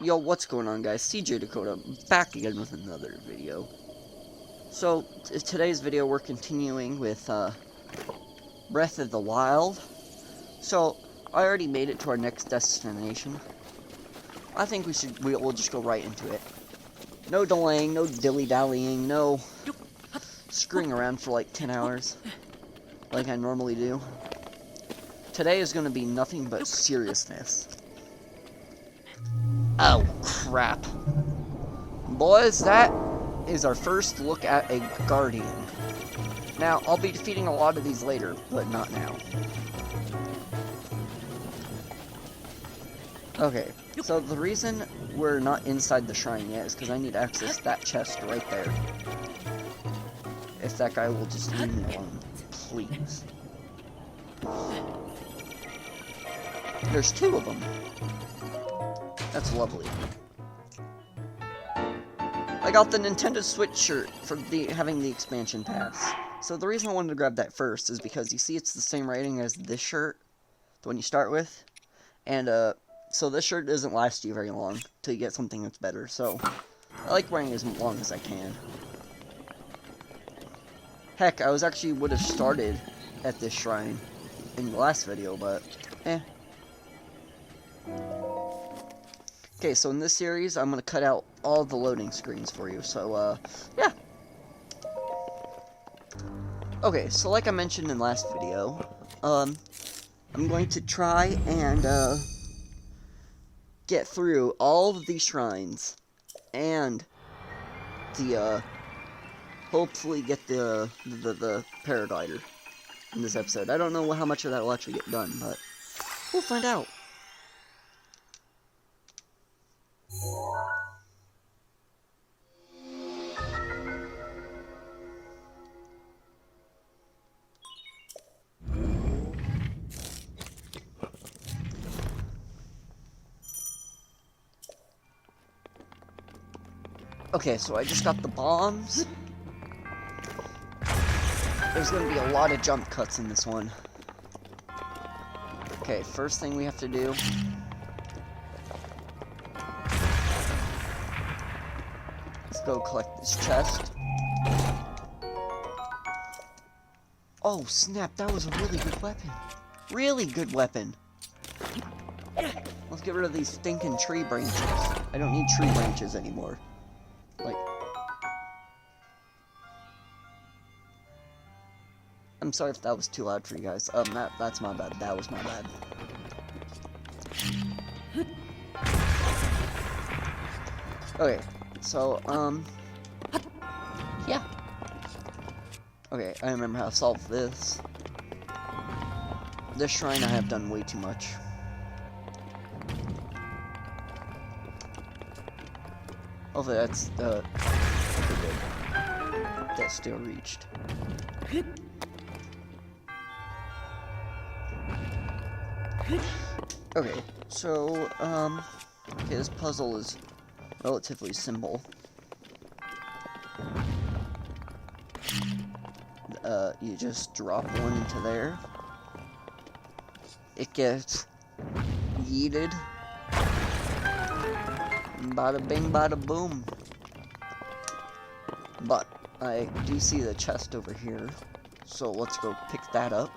Yo, what's going on, guys? CJ Dakota, back again with another video. So, today's video, we're continuing with, Breath of the Wild. So, I already made it to our next destination. I think we'll just go right into it. No delaying, no dilly-dallying, no screwing around for like 10 hours, like I normally do. Today is gonna be nothing but seriousness. Oh, crap. Boys, that is our first look at a Guardian. Now, I'll be defeating a lot of these later, but not now. Okay, so the reason we're not inside the shrine yet is because I need to access that chest right there. If that guy will just leave me alone, please. There's two of them. That's lovely. I got the Nintendo Switch shirt for having the expansion pass. So the reason I wanted to grab that first is because you see it's the same rating as this shirt, the one you start with. And so this shirt doesn't last you very long till you get something that's better. So I like wearing it as long as I can. Heck, I would have started at this shrine in the last video, but eh. Okay, so in this series, I'm going to cut out all the loading screens for you, so, yeah. Okay, so like I mentioned in the last video, I'm going to try and, get through all of these shrines, and hopefully get the Paraglider in this episode. I don't know how much of that will actually get done, but we'll find out. Okay, so I just got the bombs. There's gonna be a lot of jump cuts in this one. Okay, first thing we have to do. Let's go collect this chest. Oh, snap, that was a really good weapon. Really good weapon. Let's get rid of these stinking tree branches. I don't need tree branches anymore. Like, I'm sorry if that was too loud for you guys. That's my bad. That was my bad. Okay, so, yeah. Okay, I remember how to solve this. This shrine I have done way too much. Hopefully that's, okay, good. That still reached. Okay, so, okay, this puzzle is relatively simple. You just drop one into there. It gets yeeted. Bada bing, bada boom. But I do see the chest over here, so let's go pick that up.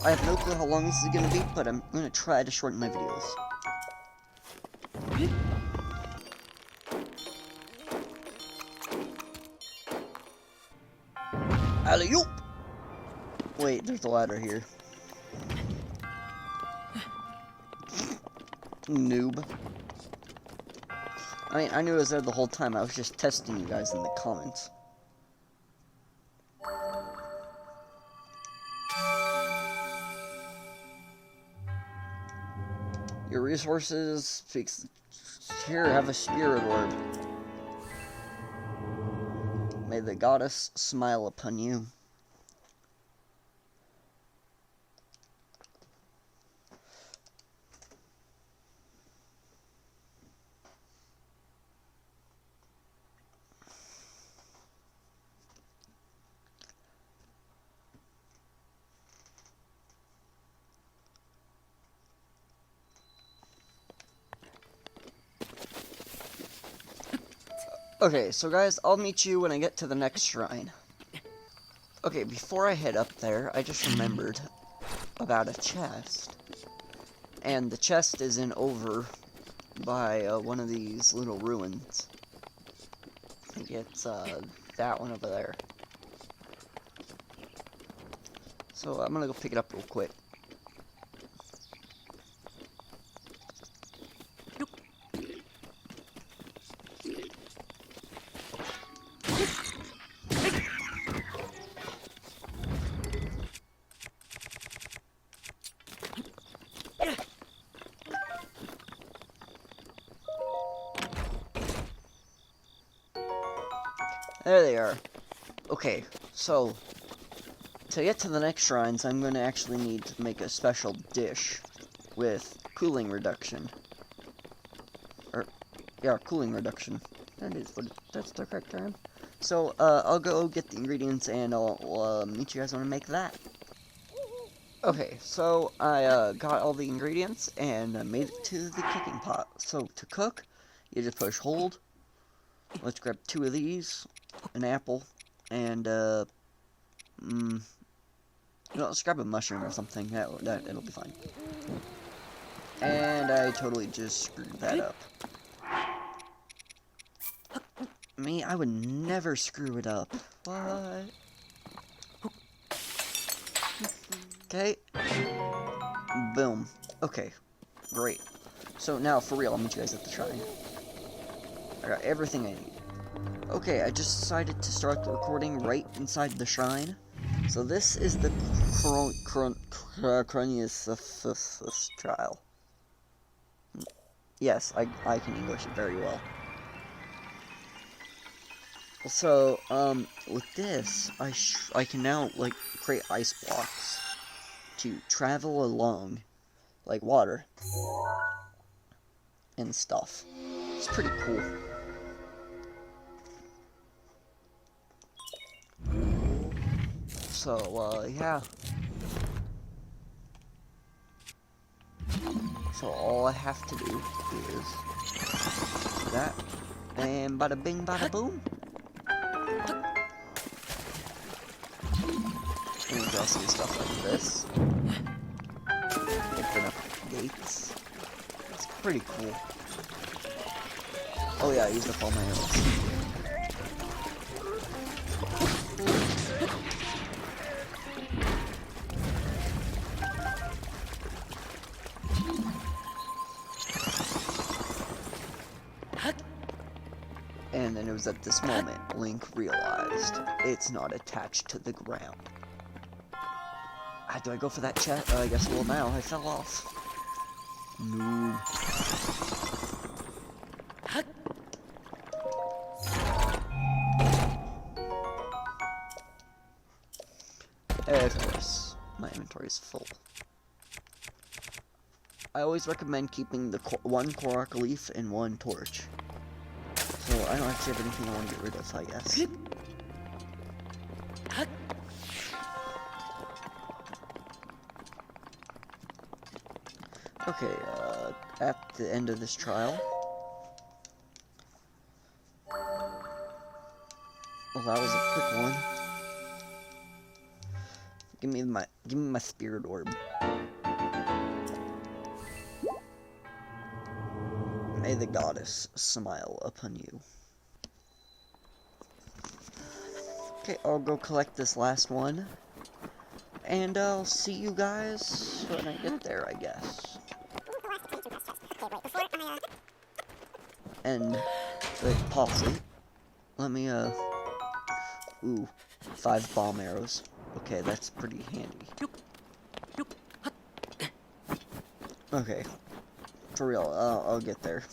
I have no clue how long this is going to be, but I'm going to try to shorten my videos. Alley-oop! Wait, there's a ladder here. Noob. I mean, I knew it was there the whole time. I was just testing you guys in the comments. Your resources, fix. Here, have a spirit orb. May the goddess smile upon you. Okay, so guys, I'll meet you when I get to the next shrine. Okay, before I head up there, I just remembered about a chest. And the chest is over by one of these little ruins. I think it's that one over there. So I'm gonna go pick it up real quick. There they are. Okay, so to get to the next shrines, I'm going to actually need to make a special dish with cooling reduction. Yeah, cooling reduction. That's the correct term. So, I'll go get the ingredients and I'll meet you guys when I make that. Okay, so I got all the ingredients and made it to the cooking pot. So, to cook, you just push hold. Let's grab 2 of these, an apple, and let's grab a mushroom or something. It'll be fine. And I totally just screwed that up. Me, I would never screw it up. What? Okay. Boom. Okay. Great. So now, for real, I'll meet you guys at the shrine. I got everything I need. Okay, I just decided to start the recording right inside the shrine. So this is the Cronius trial. Yes, I can English it very well. So, with this, I can now, like, create ice blocks to travel along, like, water and stuff. It's pretty cool. So, yeah. So all I have to do is that, and bada bing, bada boom. And you can also do stuff like this. Open up gates. It's pretty cool. Oh yeah, I used up all my arrows. And then it was at this moment Link realized it's not attached to the ground. Do I go for that chest? I guess I will now. I fell off. No. Of course, my inventory is full. I always recommend keeping the one Korok leaf and 1 torch. So I don't actually have anything I want to get rid of, I guess. Okay, at the end of this trial. Well, that was a quick one. Give me my spirit orb. May the goddess smile upon you. Okay, I'll go collect this last one. And I'll see you guys when I get there, I guess. And, wait, pause it. Let me, ooh, 5 bomb arrows. Okay, that's pretty handy. Okay, for real, I'll get there.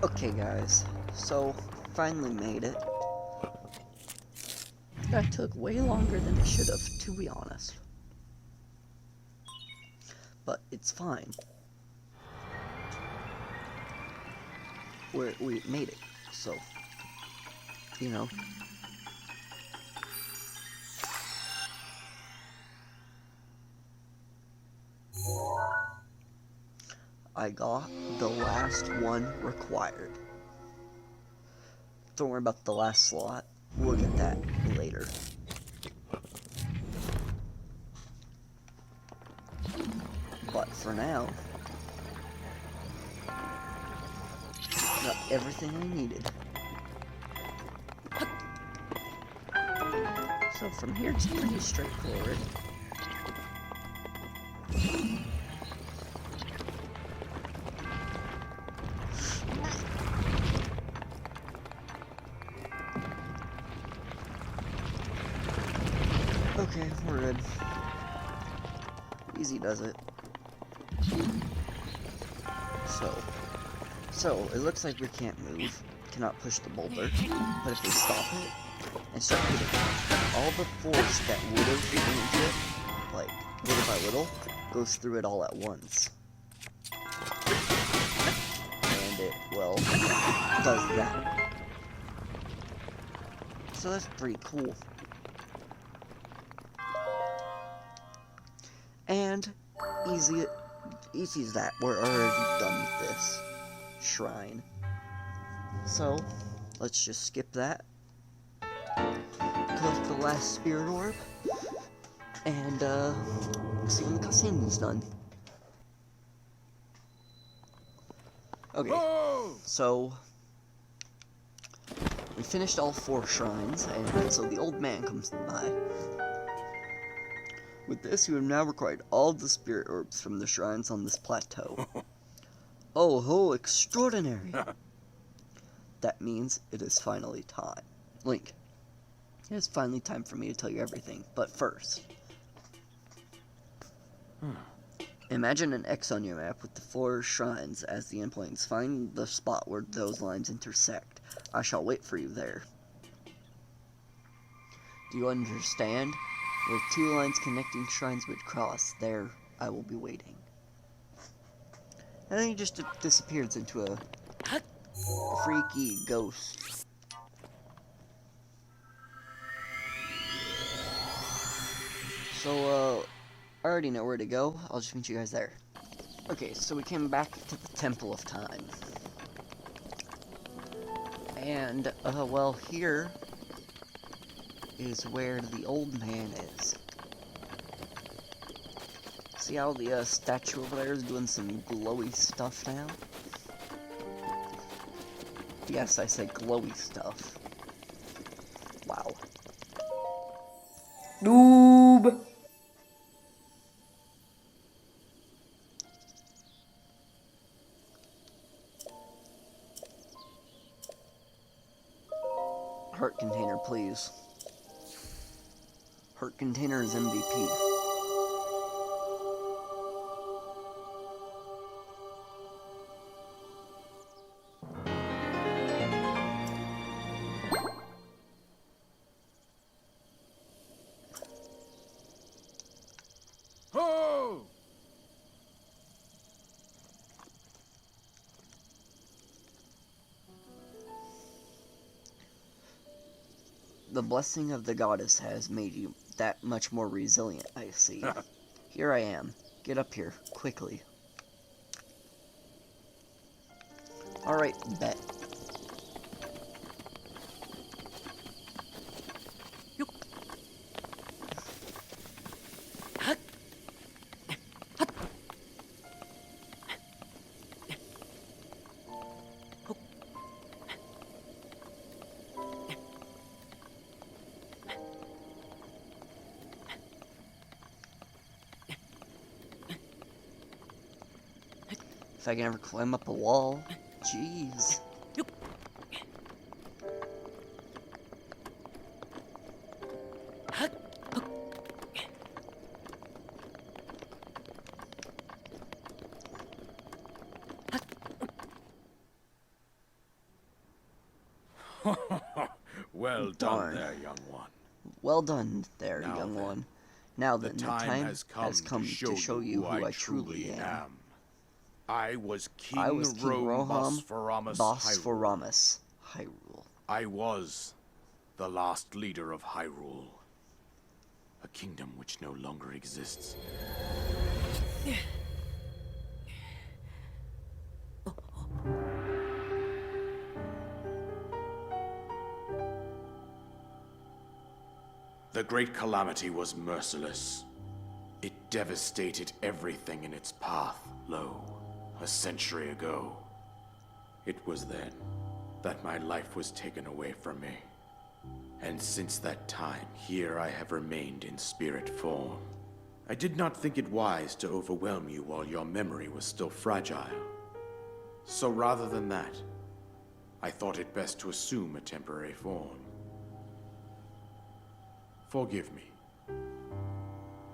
Okay, guys, so, finally made it. That took way longer than it should have, to be honest. But it's fine. We made it, so, you know. I got the last one required. don't worry about the last slot. We'll get that later. But for now, got everything we needed. So from here, it's pretty straightforward. Okay, we're good. Easy does it. So it looks like we can't move, cannot push the boulder, but if we stop it and start putting all the force that would have gone into it, like little by little, goes through it all at once. And it, well, does that. So that's pretty cool. And easy as that, we're already done with this shrine. So let's just skip that. Collect the last spirit orb, and see when the cutscene is done. Okay, so we finished all 4 shrines, and so the old man comes by. With this, you have now acquired all the spirit orbs from the shrines on this plateau. Oh ho, extraordinary! That means it is finally time. Link, it is finally time for me to tell you everything, but first. Imagine an X on your map with the 4 shrines as the endpoints. Find the spot where those lines intersect. I shall wait for you there. Do you understand? Where 2 lines connecting shrines would cross, there I will be waiting. And then he just disappears into a freaky ghost. So, I already know where to go. I'll just meet you guys there. Okay, so we came back to the Temple of Time. And, well, here is where the old man is. See how the statue over there is doing some glowy stuff now? Yes, I said glowy stuff. Wow. Noob! Heart container, please. Heart container is MVP. Ho! The blessing of the goddess has made you that much more resilient, I see. Here I am. Get up here, quickly. Alright, bet. If I can ever climb up a wall. Jeez. Well Darn. done there, young one. Well done there, Now young then, one. Now The then, the time has come to show you who I truly am. I was King, I was King Roham Bosphoramos Hyrule. I was the last leader of Hyrule. A kingdom which no longer exists. The Great Calamity was merciless. It devastated everything in its path, a century ago. It was then that my life was taken away from me. And since that time, here I have remained in spirit form. I did not think it wise to overwhelm you while your memory was still fragile. So rather than that, I thought it best to assume a temporary form. Forgive me.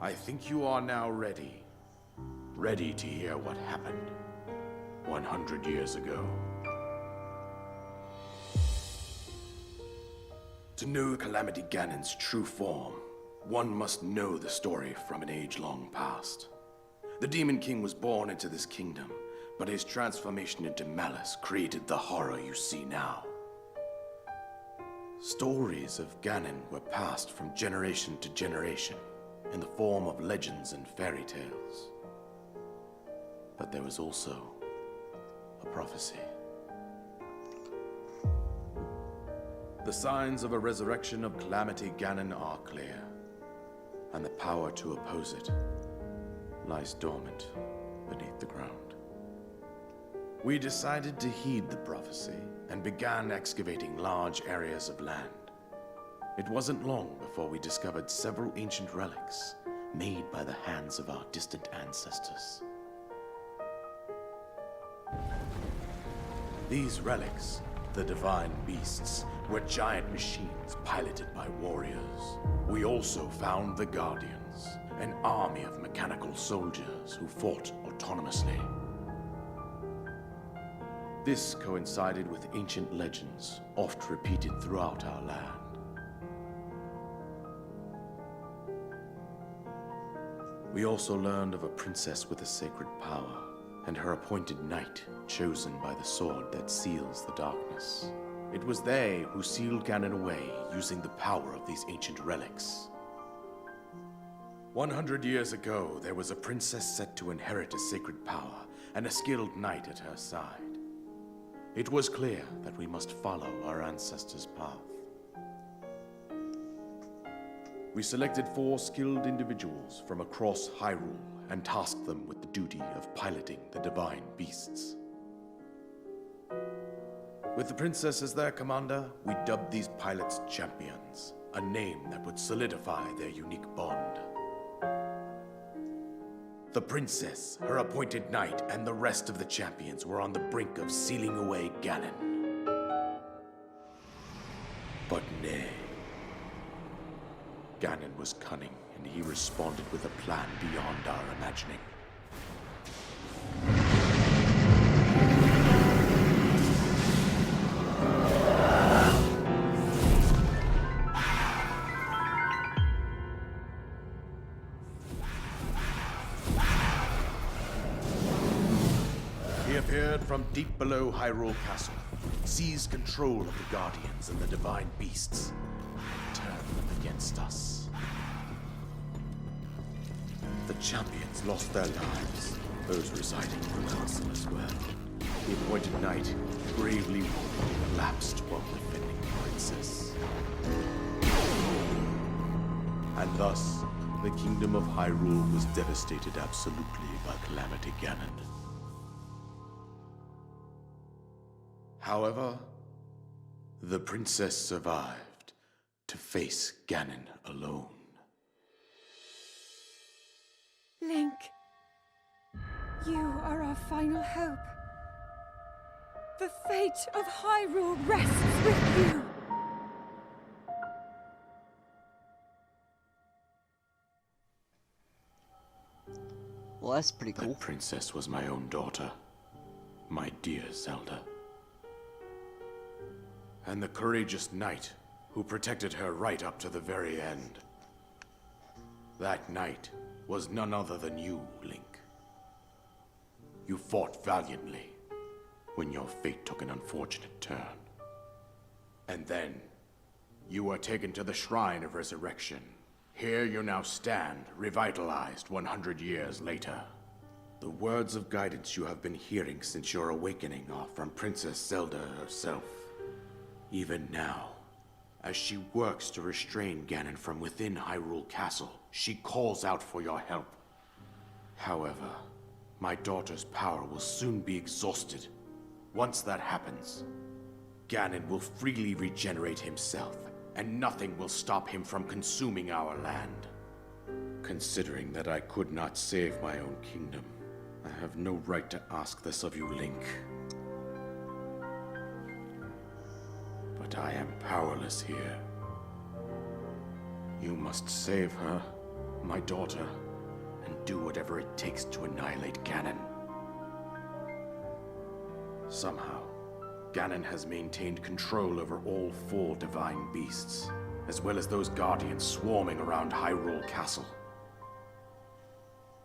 I think you are now ready. Ready to hear what happened 100 years ago. To know Calamity Ganon's true form, one must know the story from an age long past. The Demon King was born into this kingdom, but his transformation into malice created the horror you see now. Stories of Ganon were passed from generation to generation in the form of legends and fairy tales. But there was also a prophecy. The signs of a resurrection of Calamity Ganon are clear, and the power to oppose it lies dormant beneath the ground. We decided to heed the prophecy and began excavating large areas of land. It wasn't long before we discovered several ancient relics made by the hands of our distant ancestors. These relics, the divine beasts, were giant machines piloted by warriors. We also found the Guardians, an army of mechanical soldiers who fought autonomously. This coincided with ancient legends, oft repeated throughout our land. We also learned of a princess with a sacred power, and her appointed knight, chosen by the sword that seals the darkness. It was they who sealed Ganon away using the power of these ancient relics. 100 years ago, there was a princess set to inherit a sacred power and a skilled knight at her side. It was clear that we must follow our ancestors' path. We selected 4 skilled individuals from across Hyrule and tasked them with the duty of piloting the divine beasts. With the princess as their commander, we dubbed these pilots champions, a name that would solidify their unique bond. The princess, her appointed knight, and the rest of the champions were on the brink of sealing away Ganon. But nay. Ganon was cunning, and he responded with a plan beyond our imagining. He appeared from deep below Hyrule Castle, seized control of the Guardians and the divine beasts, and turned them against us. The champions lost their lives, those residing in the castle as well. The appointed knight, bravely collapsed while defending the princess. And thus, the kingdom of Hyrule was devastated absolutely by Calamity Ganon. However, the princess survived to face Ganon alone. Link, you are our final hope. The fate of Hyrule rests with you. Well, that's pretty cool. That princess was my own daughter, my dear Zelda. And the courageous knight who protected her right up to the very end. That knight was none other than you, Link. You fought valiantly when your fate took an unfortunate turn. And then, you were taken to the Shrine of Resurrection. Here you now stand, revitalized 100 years later. The words of guidance you have been hearing since your awakening are from Princess Zelda herself. Even now, As she works to restrain Ganon from within Hyrule Castle, she calls out for your help. However, my daughter's power will soon be exhausted. Once that happens, Ganon will freely regenerate himself, and nothing will stop him from consuming our land. Considering that I could not save my own kingdom, I have no right to ask this of you, Link. But I am powerless here. You must save her, my daughter, and do whatever it takes to annihilate Ganon. Somehow, Ganon has maintained control over all 4 divine beasts, as well as those guardians swarming around Hyrule Castle.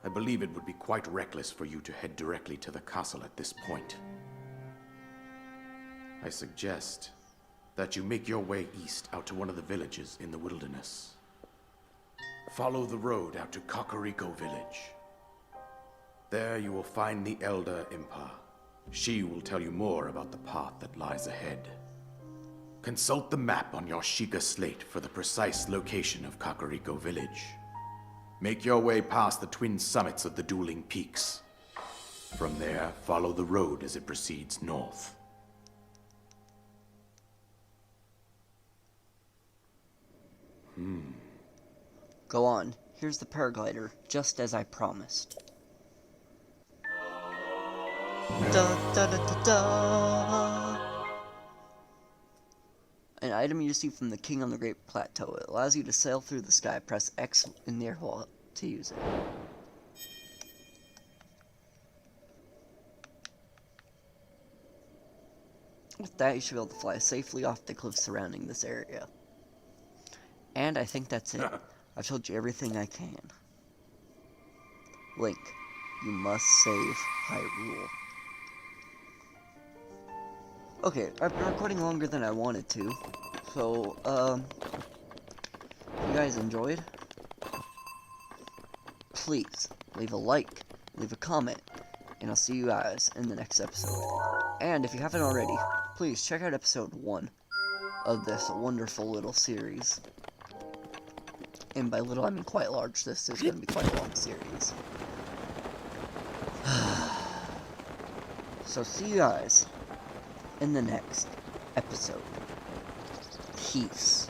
I believe it would be quite reckless for you to head directly to the castle at this point. I suggest that you make your way east out to one of the villages in the wilderness. Follow the road out to Kakariko Village. There you will find the Elder Impa. She will tell you more about the path that lies ahead. Consult the map on your Sheikah slate for the precise location of Kakariko Village. Make your way past the twin summits of the dueling peaks. From there, follow the road as it proceeds north. Go on. Here's the paraglider, just as I promised. Da da da da da. An item you receive from the King on the Great Plateau. It allows you to sail through the sky. Press X in the air while to use it. With that, you should be able to fly safely off the cliffs surrounding this area. And I think that's it. I've told you everything I can. Link, you must save Hyrule. Okay, I've been recording longer than I wanted to. So, if you guys enjoyed, please leave a like, leave a comment, and I'll see you guys in the next episode. And if you haven't already, please check out episode 1 of this wonderful little series. And by little, I mean quite large. This is going to be quite a long series. So see you guys in the next episode. Peace.